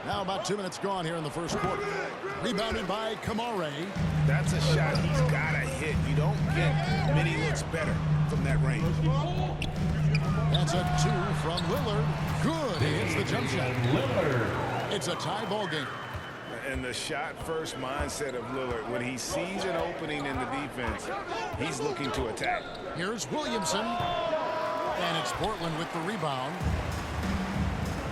Now about 2 minutes gone here in the first quarter. Rebounded by Kamare. That's a shot he's got to hit. You don't get many looks better from that range. That's a 2 from Lillard. Good. He hits the jump shot. Lillard. It's a tie ball game. And the shot-first mindset of Lillard, when he sees an opening in the defense, he's looking to attack. Here's Williamson. And it's Portland with the rebound.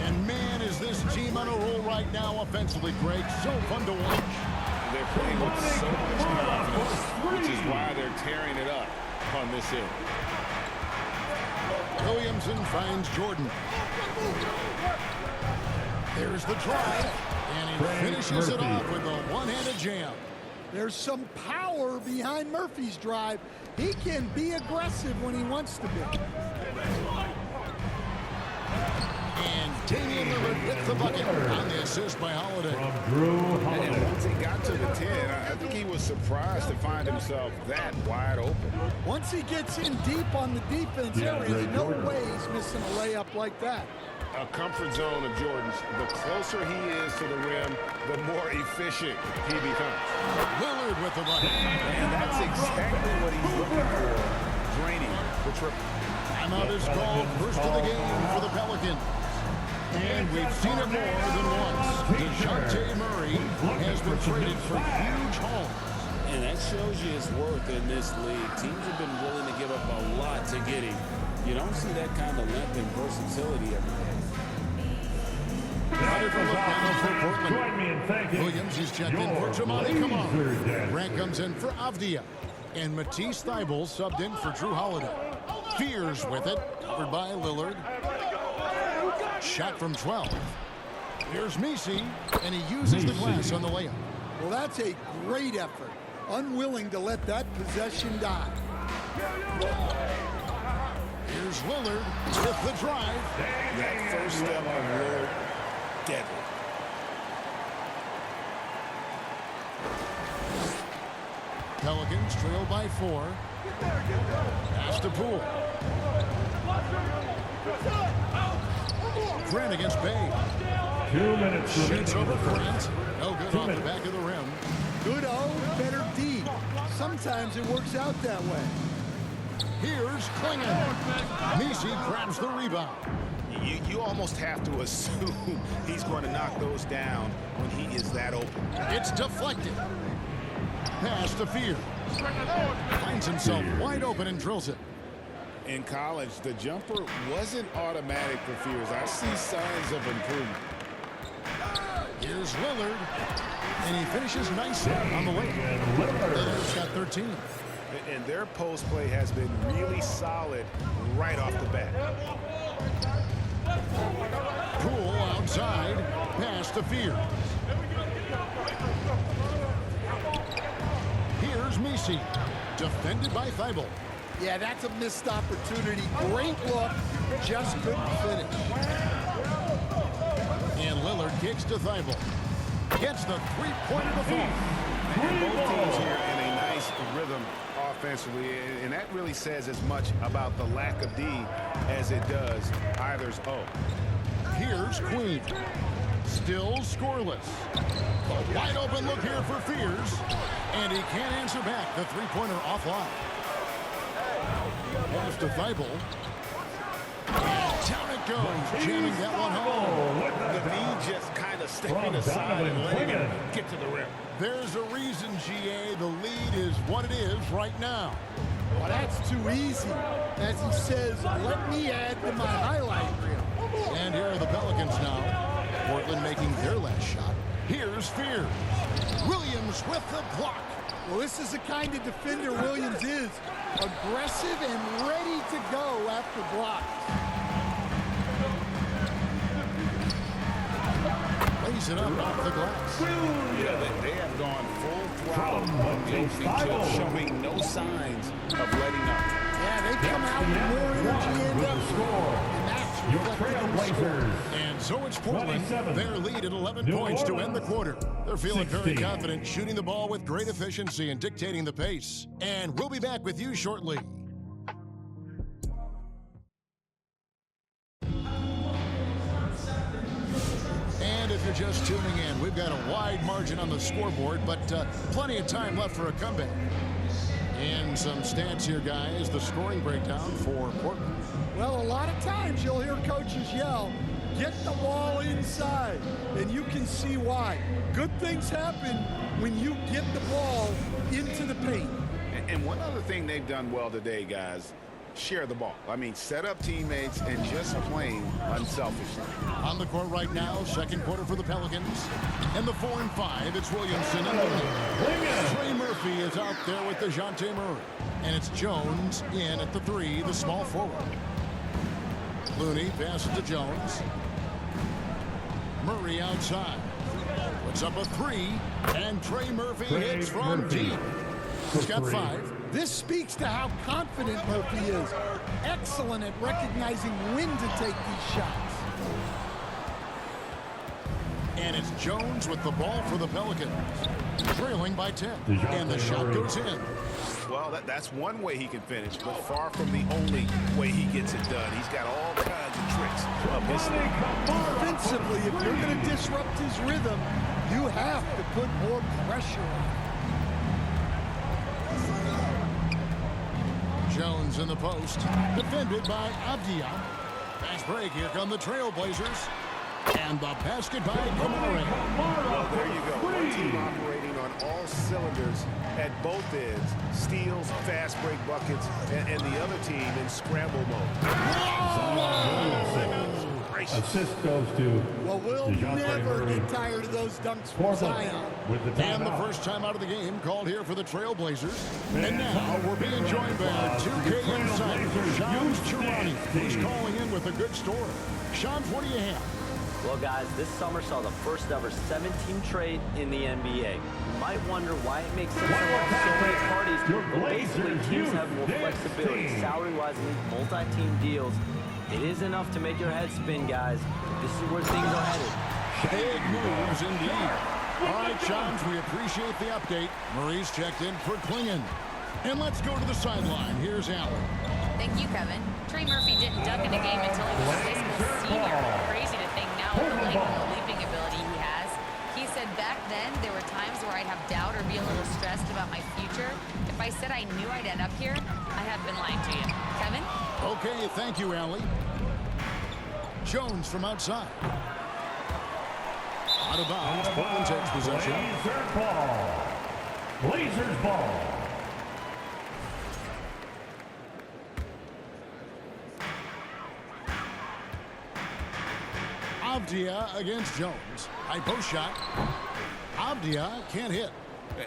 And man, is this team on a roll right now offensively, Greg. So fun to watch. They're playing with so much confidence, which is why they're tearing it up on this end. Williamson finds Jordan. There's the drive. And he finishes it off with a one-handed jam. There's some power behind Murphy's drive. He can be aggressive when he wants to be. And Damian Lillard with the bucket on the assist by Holiday. From Drew Holiday. And once he got to the 10, I think he was surprised to find himself that wide open. Once he gets in deep on the defense, there is no way he's missing a layup like that. A comfort zone of Jordan's. The closer he is to the rim, the more efficient he becomes. Lillard with the bucket. And that's exactly what he's looking for. Draining the triple. Timeout is called. First of the game for the Pelicans. And we've seen it more than once. DeJounte Murray has been traded for huge hauls. And that shows you his worth in this league. Teams have been willing to give up a lot to get him. You don't see that kind of length and versatility every day. Join me in thanking Williams is checked in for Jamali Kamara. Grant comes in for Avdija. And Matisse Thybulle subbed in for Drew Holiday. Fears with it, covered by Lillard. Shot from 12. Here's Messi, and he uses the glass on the layup. Well, that's a great effort. Unwilling to let that possession die. Here's Lillard with the drive. That first step of Lillard, deadly. Pelicans trail by 4. Pass to Poole. Grant against Bay. 2 minutes Shoots over remaining. Grant. No good off the back of the rim. Good O, better D. Sometimes it works out that way. Here's Klingon. Messi grabs the rebound. You almost have to assume he's going to knock those down when he is that open. It's deflected. Pass to Fear. Finds himself wide open and drills it. In college, the jumper wasn't automatic for Fears. I see signs of improvement. Here's Lillard. And he finishes nicely on the way. Lillard's got 13. And their post play has been really solid right off the bat. Poole outside. Pass to Fear. Here's Messi. Defended by Thybulle. Yeah, that's a missed opportunity. Great look, just couldn't finish. And Lillard kicks to Thybulle. Gets the three-pointer to fall. Both teams here in a nice rhythm offensively, and that really says as much about the lack of D as it does either's O. Here's Queen. Still scoreless. A wide open look here for Fears. And he can't answer back. The three-pointer offline. Pass to Thybulle. And down it goes. Jamming that one home. The D just kind of stepping aside and letting him get to the rim. There's a reason, GA. The lead is what it is right now. Well, that's too easy. As he says, let me add to my highlight reel. And here are the Pelicans now. Portland making their last shot. Here's Fears. Williams with the block. Well, this is the kind of defender Williams is. Aggressive and ready to go after blocks. Lays it up off the glass. Yeah, they have gone full throttle on defense, showing no signs of letting up. Yeah, they come out with more energy and Your Trailblazers. And so it's Portland. Their lead at 11 points to end the quarter. They're feeling very confident, shooting the ball with great efficiency and dictating the pace. And we'll be back with you shortly. And And if you're just tuning in, we've got a wide margin on the scoreboard, but plenty of time left for a comeback. And some stats here, guys. The scoring breakdown for Portland. Well, a lot of times you'll hear coaches yell, get the ball inside, and you can see why. Good things happen when you get the ball into the paint. And one other thing they've done well today, guys, share the ball. I mean, set up teammates and just playing unselfishly. On the court right now, second quarter for the Pelicans. And the 4 and 5, it's Williamson and Looney. Trey Murphy is out there with DeJounte Murray. And it's Jones in at the 3, the small forward. Looney passes to Jones. Murray outside. Puts up a 3. And Trey Murphy hits from deep. He's got 5. This speaks to how confident Murphy is. Excellent at recognizing when to take these shots. And it's Jones with the ball for the Pelicans. Trailing by 10. And the shot goes in. Well, that's one way he can finish, but far from the only way he gets it done. He's got all kinds of tricks up his sleeve. Defensively, if you're going to disrupt his rhythm, you have to put more pressure on him. Jones in the post, defended by Avdija. Fast break, here come the Trailblazers. And the basket by Kamara. Well, there you go. One team operating on all cylinders at both ends. Steals, fast break buckets, and the other team in scramble mode. Assist goes to Well, we'll never get tired of those dunks from Zion. with the And the timeout. first time out of the game called here for the Trailblazers. And now we're being joined by our 2K insider, Sean Chirani, who's calling in with a good story. Sean, what do you have? Well, guys, this summer saw the first ever 7-team trade in the NBA. You might wonder why it makes sense to have so many parties, but basically teams have more flexibility salary-wise in these multi-team deals. It is enough to make your head spin, guys. This is where things are headed. Big moves indeed. All right, Shams, we appreciate the update. Murray's checked in for Klingon. And let's go to the sideline. Here's Allen. Thank you, Kevin. Trey Murphy didn't dunk in a game until he was a high school senior. Crazy to think now with the length and the leaping ability he has. He said back then there were times where I'd have doubt or be a little stressed about my future. If I said I knew I'd end up here, I have been lying to you. Kevin? Okay, thank you, Allie. Jones from outside. Out of bounds, Portland takes possession. Blazers ball. Blazers ball. Avdija against Jones. High post shot. Avdija can't hit.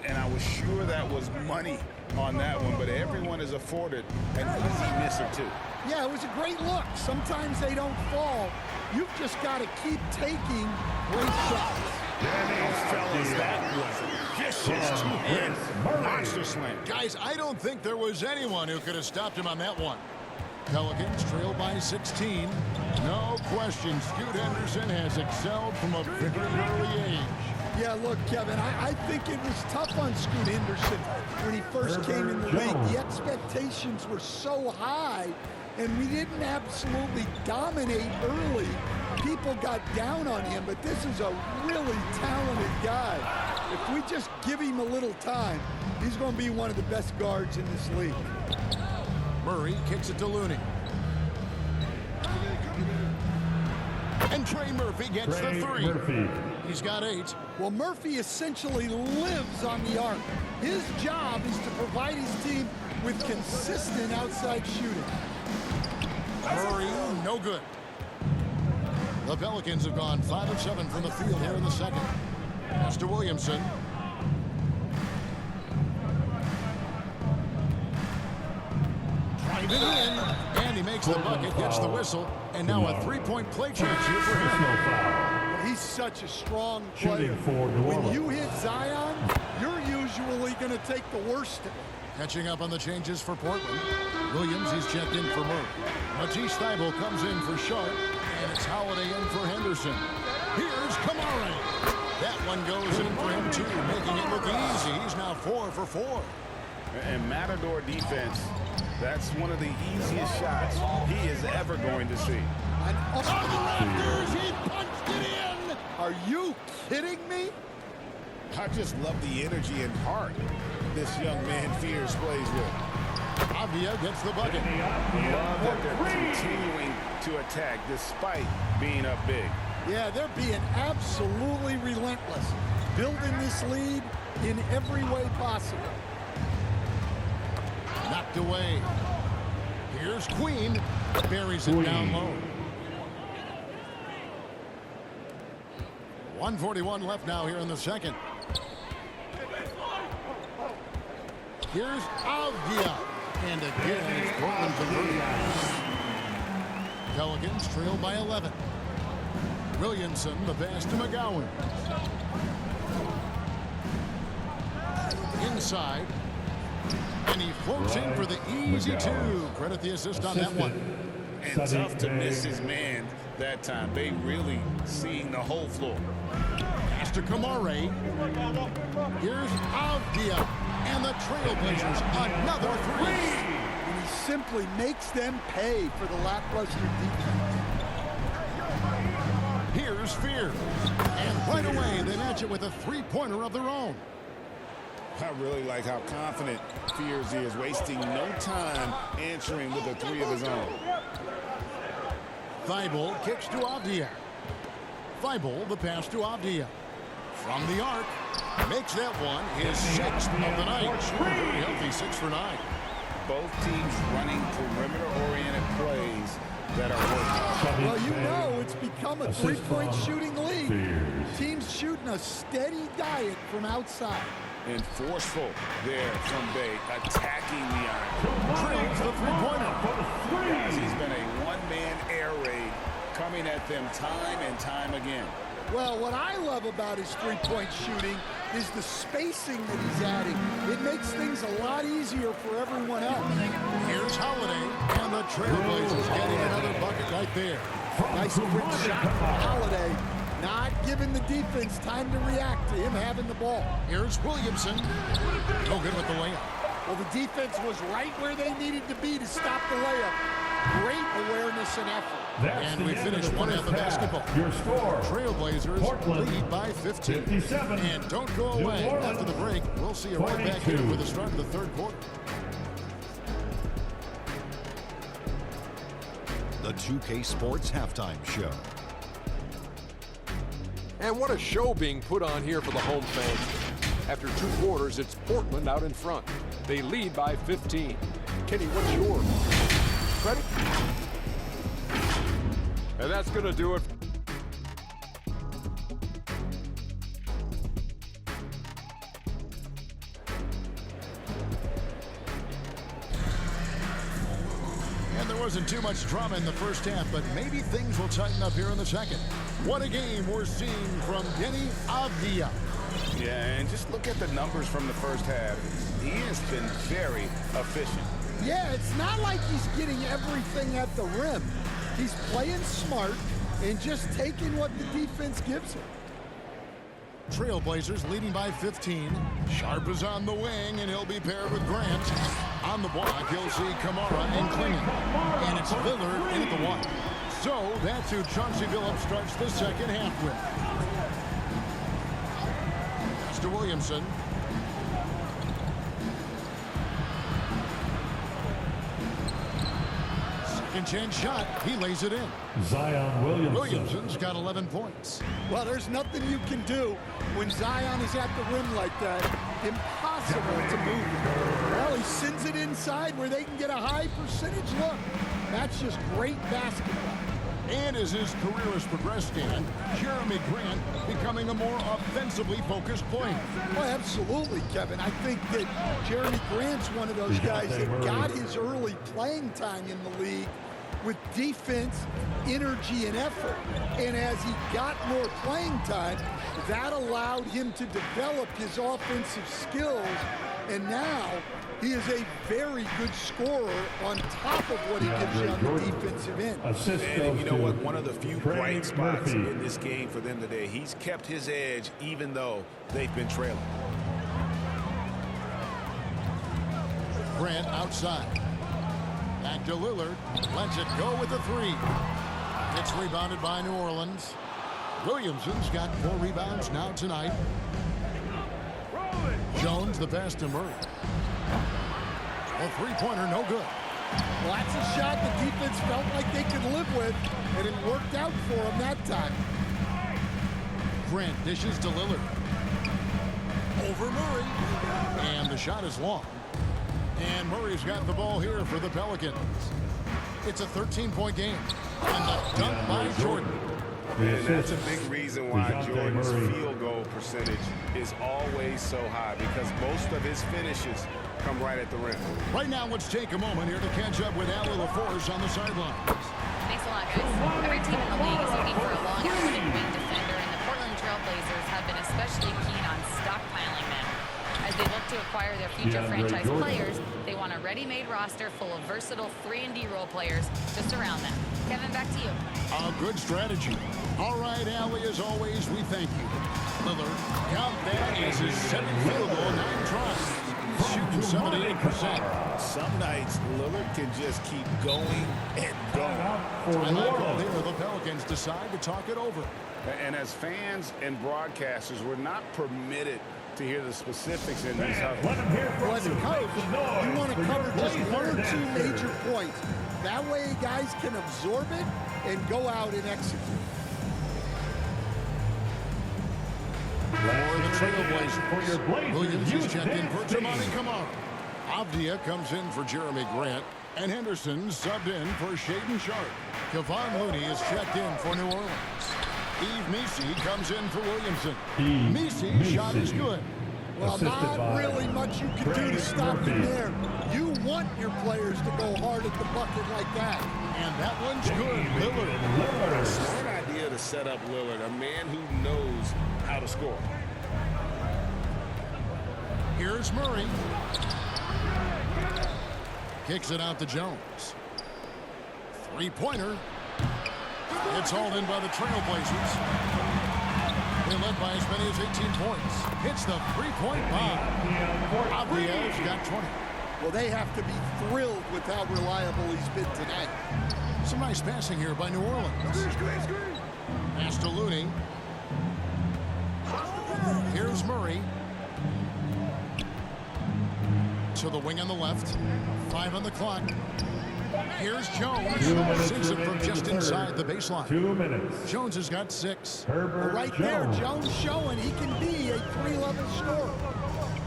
And I was sure that was money on that one, but everyone is afforded an easy miss or two. Yeah, it was a great look. Sometimes they don't fall. You've just got to keep taking great shots. Fellas, that was vicious two-hand monster slam. Guys, I don't think there was anyone who could have stopped him on that one. Pelicans trail by 16. No question, Scoot Henderson has excelled from a very early age. Yeah, look, Kevin, I think it was tough on Scoot Henderson when he first came in the league. The expectations were so high, and we didn't absolutely dominate early. People got down on him, but this is a really talented guy. If we just give him a little time, he's going to be one of the best guards in this league. Murray kicks it to Looney. And Trey Murphy gets the 3. Murphy. He's got 8. Well, Murphy essentially lives on the arc. His job is to provide his team with consistent outside shooting. Murray, no good. The Pelicans have gone 5 of 7 from the field here in the second. Pass to Williamson. Driving in, and he makes the bucket, gets the whistle, and now a three-point play chance here for him. He's such a strong Shooting player. for New When Orleans. you hit Zion, you're usually going to take the worst of it. Catching up on the changes for Portland. Williams, he's checked in for Murray. Matisse Thybulle comes in for Sharp, and it's Holiday in for Henderson. Here's Kamara. That one goes in for him, too, making it look easy. He's now 4 for 4. And Matador defense, that's one of the easiest shots he is ever going to see. And up to the rafters, he punched it in. Are you kidding me? I just love the energy and heart this young man Fears plays with. Avdija gets the bucket. Love that they're continuing to attack despite being up big. Yeah, they're being absolutely relentless, building this lead in every way possible. Knocked away. Here's Queen. Buries it down low. 1:41 left now here in the second. Here's Avdija. And again, it's Portland converting. Pelicans trail by 11. Williamson, the pass to McGowan. Inside. And he floats in for the easy two. Credit the assist on that one. And tough to miss his man that time. They really seeing the whole floor. Pass to Kamare. Here's Avdija. And the Trailblazers, another three. And he simply makes them pay for the lackluster defense. Here's Fears. And right away, they match it with a three-pointer of their own. I really like how confident Fears is, wasting no time answering with a three of his own. Thibault kicks to Avdija. Thibault, the pass to Avdija. From the arc, makes that one his sixth of the night. Very healthy, 6 for 9. Both teams running perimeter-oriented plays that are working. Well, you know it's become a three-point shooting league. Teams shooting a steady diet from outside. And forceful there from Bay, attacking the iron. Drills the three-pointer. Guys, he's been a one-man air raid coming at them time and time again. Well, what I love about his three-point shooting is the spacing that he's adding. It makes things a lot easier for everyone else. Here's Holiday, and the Trailblazers getting another bucket right there. Nice quick shot from Holiday. Not giving the defense time to react to him having the ball. Here's Williamson. No good with the layup. Well, the defense was right where they needed to be to stop the layup. Great awareness and effort. And we finish one half of basketball. Your score. Trailblazers Portland, lead by 15. 57. And don't go away. After the break, we'll see you right back here 22. for the start of the third quarter. The 2K Sports Halftime Show. And what a show being put on here for the home fans. After 2 quarters, it's Portland out in front. They lead by 15. Kenny, what's your credit? And that's going to do it. And there wasn't too much drama in the first half, but maybe things will tighten up here in the second. What a game we're seeing from Deni Avdija. Yeah, and just look at the numbers from the first half. He has been very efficient. Yeah, it's not like he's getting everything at the rim. He's playing smart and just taking what the defense gives him. Trailblazers leading by 15. Sharp is on the wing, and he'll be paired with Grant. On the block, you'll see Kamara and Klingon. And it's Lillard in at the 1. So that's who Chauncey Billups starts the second half with. Pass to Williamson. Second chance shot. He lays it in. Zion Williamson. Williamson's got 11 points. Well, there's nothing you can do when Zion is at the rim like that. Impossible to move him. Well, he sends it inside where they can get a high percentage look. That's just great basketball. And as his career has progressed, Dan, Jeremy Grant becoming a more offensively focused player. Well, absolutely, Kevin. I think that Jeremy Grant's one of those guys that got his early playing time in the league with defense, energy, and effort. And as he got more playing time, that allowed him to develop his offensive skills. And now he is a very good scorer on top of what he gives you on the defensive end. And you know what? One of the few bright spots in this game for them today. He's kept his edge even though they've been trailing. Grant outside. Back to Lillard. Lets it go with the 3. It's rebounded by New Orleans. Williamson's got 4 rebounds now tonight. Jones, the pass to Murray. A three-pointer, no good. Well, that's a shot the defense felt like they could live with, and it worked out for them that time. Grant dishes to Lillard. Over Murray. And the shot is long. And Murray's got the ball here for the Pelicans. It's a 13-point game. And the dunk by Jordan. And that's a big reason why Jordan's field goal percentage is always so high, because most of his finishes come right at the rim. Right now, let's take a moment here to catch up with Allie LaForce on the sideline. Thanks a lot, guys. Every team in the league is looking for a long athletic wing defender, and the Portland Trailblazers have been especially keen on stockpiling them. As they look to acquire their future franchise players, they want a ready-made roster full of versatile 3-and-D role players to surround them. Kevin, back to you. A good strategy. All right, Allie, as always, we thank you. Lillard, count that as his 7th field goal, 9 tries. Shooting 78%. Some nights, Lillard can just keep going and going. And I call here the Pelicans decide to talk it over. And as fans and broadcasters, we're not permitted to hear the specifics in these huddles. Well, as a coach, you want to cover just 1 or 2 major points. That way guys can absorb it and go out and execute. For the Trailblazers, Williams is checked in for Jamani Kamara. Avdija comes in for Jeremy Grant. And Henderson subbed in for Shaden Sharp. Kevon Looney is checked in for New Orleans. Eve Messi comes in for Williamson. Messi's shot is good. Well, not really much you can do to stop him there. You want your players to go hard at the bucket like that. And that one's good. Lillard. Smart idea to set up Lillard, a man who knows how to score. Here's Murray. Kicks it out to Jones. Three-pointer. It's hauled in by the Trailblazers. They led by as many as 18 points. Hits the three-point bomb. Avdija's got 20. Well, they have to be thrilled with how reliable he's been tonight. Some nice passing here by New Orleans. Pass to Looney. Here's Murray. To the wing on the left. 5 on the clock. Here's Jones. Sinks it from just inside the baseline. 2 minutes. Jones has got 6. Well, right there, Jones showing he can be a 3-level scorer.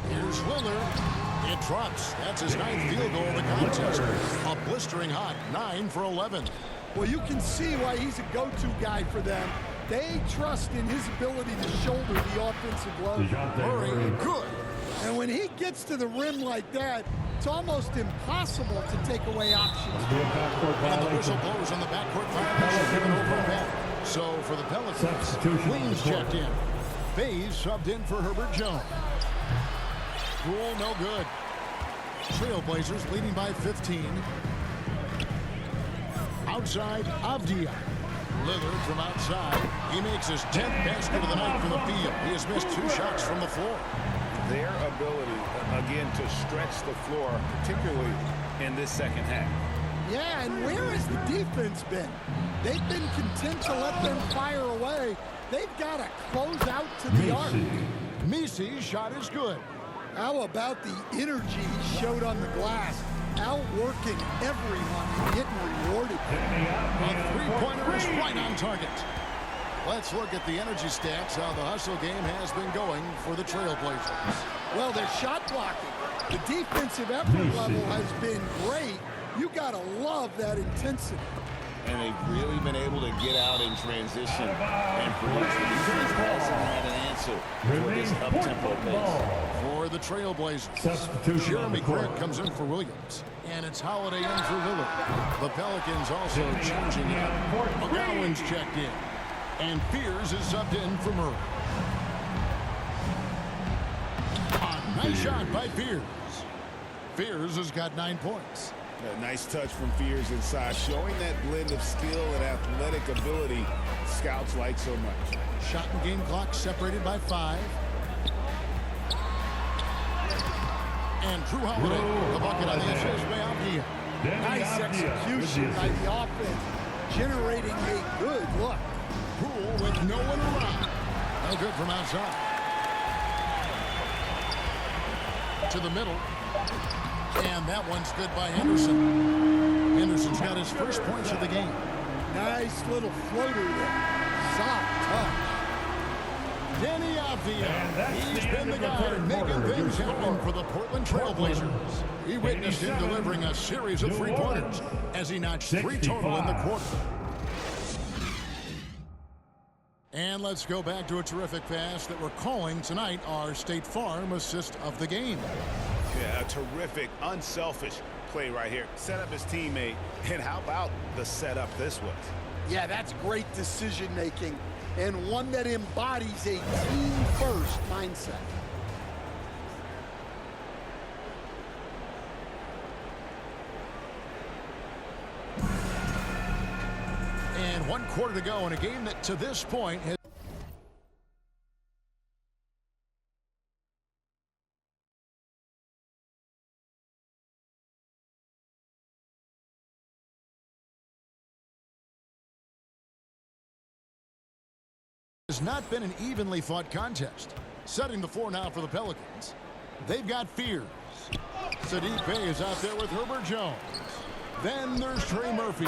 Here's Lillard. It drops. That's his 9th field goal of the contest. A blistering hot 9 for 11. Well, you can see why he's a go-to guy for them. They trust in his ability to shoulder the offensive load. Murray, good. And when he gets to the rim like that, it's almost impossible to take away options. And the whistle blows on the backcourt violation given over and back. So for the Pelicans, Queens checked in. Faze subbed in for Herbert Jones. Rule no good. Trailblazers leading by 15. Outside, Avdija. Lillard from outside. He makes his 10th basket of the night from the field. He has missed 2 shots from the floor. Their ability, again, to stretch the floor, particularly in this second half. Yeah, and where has the defense been? They've been content to let them fire away. They've got to close out to the arc. Messi's shot is good. How about the energy he showed on the glass? Outworking everyone and getting rewarded. A three-pointer is right on target. Let's look at the energy stats, how the hustle game has been going for the Trailblazers. Well, their shot blocking. The defensive effort level has been great. You got to love that intensity. And they've really been able to get out in transition and produce. The defense hasn't had an answer for this up-tempo pace. For the Trailblazers, Jeremy Grant comes in for Williams. And it's Holiday in for Lillard. The Pelicans also changing it. McGowan's checked in. And Fears is subbed in for Murray. A nice shot by Fears. Fears has got 9 points. A nice touch from Fears inside, showing that blend of skill and athletic ability scouts like so much. Shot and game clock separated by 5. And Drew Holiday, the bucket on the assist by Avdija. Nice execution by the offense, generating a good look. Poole with no one around. No good from outside. To the middle. And that one's good by Henderson. Henderson's got his first points of the game. Nice little floater there. Soft touch. Deni Avdija. He's been the guy making things happen for the Portland Trailblazers. We witnessed him delivering a series of three-pointers as he notched 3 total in the quarter. And let's go back to a terrific pass that we're calling tonight our State Farm assist of the game. Yeah, a terrific, unselfish play right here. Set up his teammate, and how about the setup this was? Yeah, that's great decision-making, and one that embodies a team-first mindset. And 1 quarter to go in a game that to this point has not been an evenly fought contest. Setting the floor now for the Pelicans. They've got Fears. Sadiq Bey is out there with Herbert Jones. Then there's Trey Murphy.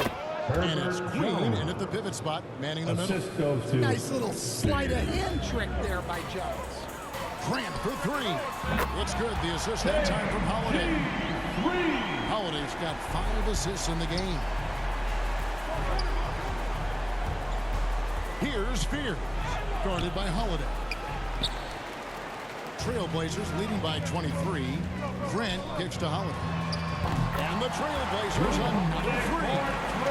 And it's Queen in at the pivot spot, manning the middle. Assist goes to Nice little sleight of hand trick there by Jones. Grant for 3. It's good. The assist that time from Holiday. Holiday's got 5 assists in the game. Here's Fears, guarded by Holiday. Trailblazers leading by 23. Grant kicks to Holiday. And the Trailblazers another 3.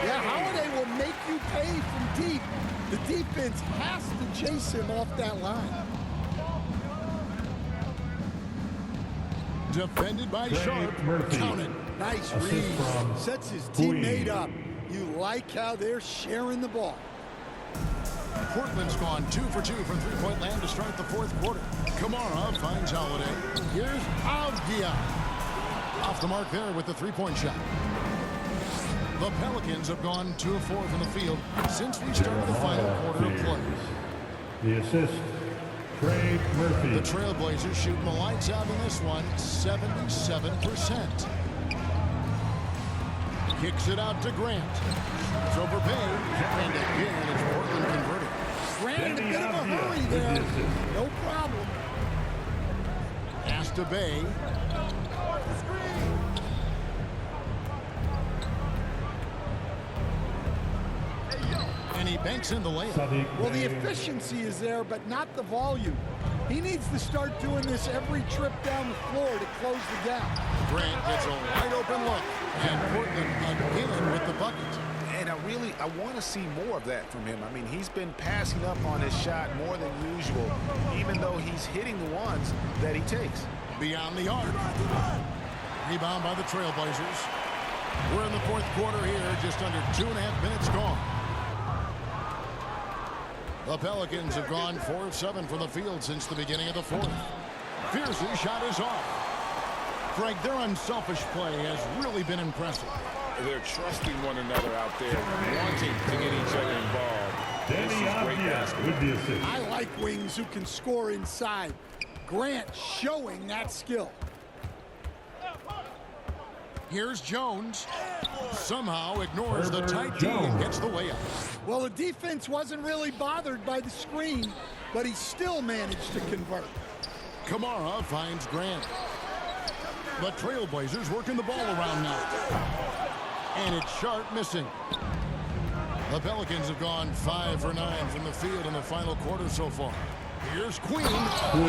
Yeah, Holiday will make you pay from deep. The defense has to chase him off that line. Defended by Sharp. Count it. Nice read. Sets his teammate up. You like how they're sharing the ball. Portland's gone 2 for 2 from three-point land to start the 4th quarter. Kamara finds Holiday. Here's Avdija. Off the mark there with the 3-point shot. The Pelicans have gone 2 of 4 from the field since we started the final quarter of play. the assist, Trey Murphy. The Trailblazers shooting the lights out in this one, 77%. Kicks it out to Grant. It's over Bay. And again, it's Portland converted. Grant in a bit of a hurry there. No problem. Pass to Bay. And he banks in the layup. Well, the efficiency is there, but not the volume. He needs to start doing this every trip down the floor to close the gap. Grant gets a wide open look. And Portland again with the bucket. And I want to see more of that from him. I mean, he's been passing up on his shot more than usual, even though he's hitting the ones that he takes. Beyond the arc. Rebound by the Trailblazers. We're in the 4th quarter here, just under 2.5 minutes gone. The Pelicans have gone 4 of 7 from the field since the beginning of the 4th. Fierce's shot is off. Frank, their unselfish play has really been impressive. They're trusting one another out there, wanting to get each other involved. This is great basketball. I like wings who can score inside. Grant showing that skill. Here's Jones. Somehow ignores the tight D and gets the layup. Well, the defense wasn't really bothered by the screen, but he still managed to convert. Kamara finds Grant. The Trailblazers working the ball around now. And it's Sharp missing. The Pelicans have gone 5 for 9 from the field in the final quarter so far. Here's Queen.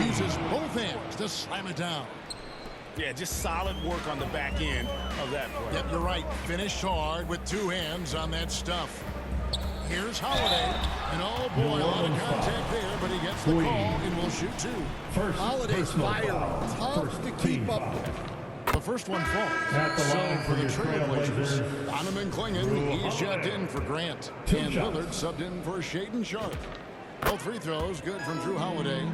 Uses both hands to slam it down. Yeah, just solid work on the back end of that play. Yep, you're right. Finished hard with 2 hands on that stuff. Here's Holiday. And oh boy, a lot of contact there, but he gets the call and will shoot 2. Holiday's firing. Tough to keep up with. The first one falls. At the line So for for the your Trailblazers, Donovan Clingan, he's checked in for Grant. And Lillard subbed in for Shaedon Sharp. Both free throws good from Drew Holiday.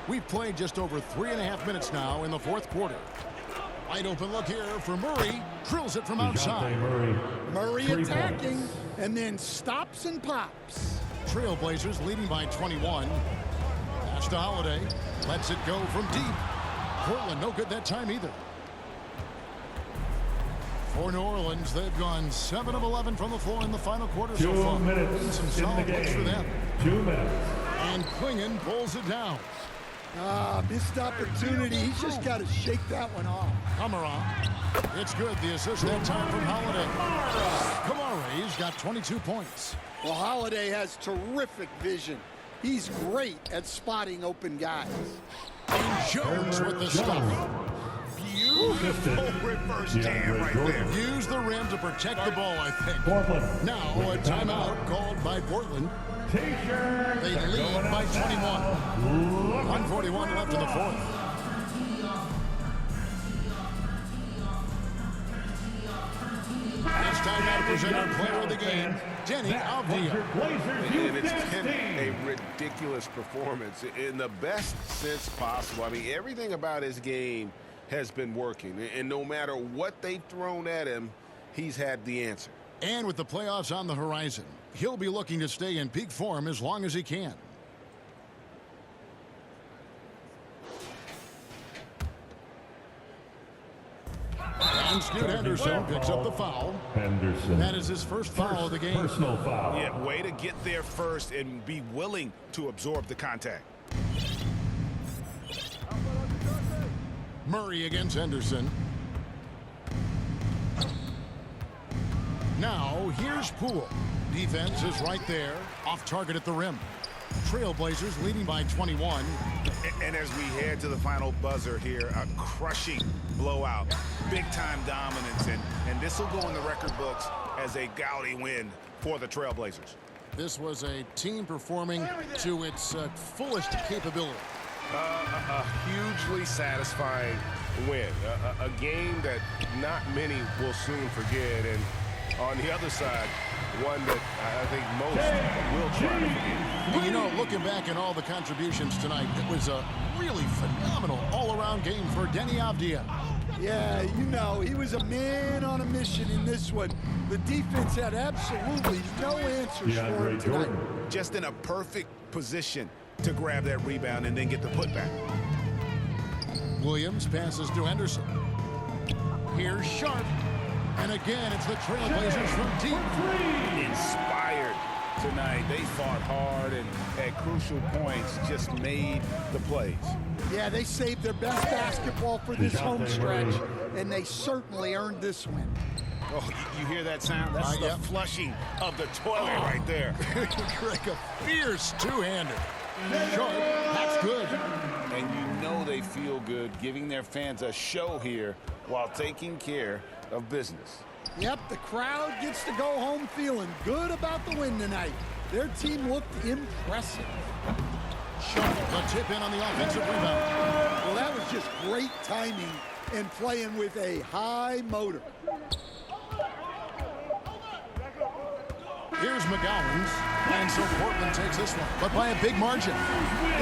We've played just over 3.5 minutes now in the 4th quarter. Wide open look here for Murray. Drills it from outside. Murray attacking. and then stops and pops. Trailblazers leading by 21. Pass to Holiday. Lets it go from deep. Portland no good that time either. For New Orleans, they've gone 7 of 11 from the floor in the final quarter so far. 2 minutes Some in the solid looks for game. them. 2 minutes. And Klingon pulls it down. Missed opportunity. He's just got to shake that one off. Kamara. It's good. The assist that time from Holiday. Kamara's got 22 points. Well, Holiday has terrific vision. He's great at spotting open guys. And Jones with the stop. Beautiful reverse jam right there. Use the rim to protect the ball, I think. Portland. Now a timeout called by Portland. T-shirt. They lead by 21. 1:41 left in the fourth. It's time now to present our player of the game, Deni, Avdija. And it's been a ridiculous performance in the best sense possible. I mean, everything about his game has been working. And no matter what they've thrown at him, he's had the answer. And with the playoffs on the horizon, he'll be looking to stay in peak form as long as he can. And Scoot Henderson picks up the foul. Henderson. That is his first foul of the game. Personal foul. Yeah, way to get there first and be willing to absorb the contact. Murray against Henderson. Now, here's Poole. Defense is right there, off target at the rim. Trailblazers leading by 21. And as we head to the final buzzer here, a crushing blowout. Big-time dominance, and this will go in the record books as a gaudy win for the Trailblazers. This was a team performing to its fullest capability. A hugely satisfying win. A game that not many will soon forget. And on the other side, one that I think most will try to forget. And you know, looking back at all the contributions tonight, it was a really phenomenal all-around game for Deni Avdija. Yeah, you know, he was a man on a mission in this one. The defense had absolutely no answers for him tonight. Just in a perfect position to grab that rebound and then get the putback. Williams passes to Henderson. Here's Sharp. And again, it's the Trailblazers from deep. Inspired tonight. They fought hard and at crucial points just made the plays. Yeah, they saved their best basketball for this home stretch, and they certainly earned this win. Oh, you hear that sound? That's the flushing of the toilet right there. Greg, a fierce two-hander. Sharp, that's good. And you know they feel good giving their fans a show here while taking care of business. Yep, the crowd gets to go home feeling good about the win tonight. Their team looked impressive. Sharp, the tip in on the offensive rebound. Well, that was just great timing and playing with a high motor. Here's McGowan's, and so Portland takes this one, but by a big margin.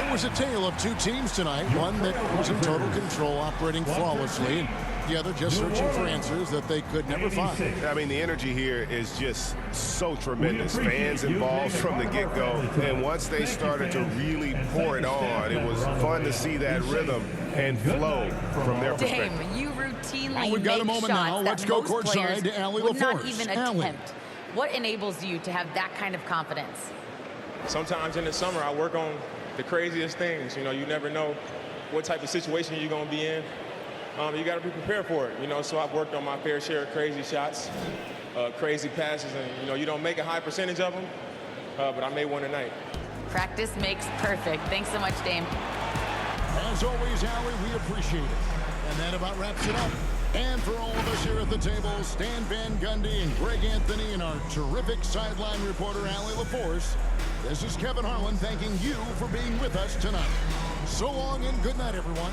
It was a tale of two teams tonight, one that was in total control, operating flawlessly, and the other just searching for answers that they could never find. I mean, the energy here is just so tremendous. Fans involved from the get-go, and once they started to really pour it on, it was fun to see that rhythm and flow from their perspective. Dame, you routinely We've got a make moment shots now. that Let's go most courtside players to Allie would not LaForce. even Allie. attempt. What enables you to have that kind of confidence? Sometimes in the summer, I work on the craziest things. You know, you never know what type of situation you're going to be in. You got to be prepared for it, you know, so I've worked on my fair share of crazy shots, crazy passes, and, you know, you don't make a high percentage of them, but I made one tonight. Practice makes perfect. Thanks so much, Dame. As always, Allie, we appreciate it. And that about wraps it up. And for all of us here at the table, Stan Van Gundy and Greg Anthony and our terrific sideline reporter, Allie LaForce, this is Kevin Harlan thanking you for being with us tonight. So long and good night, everyone.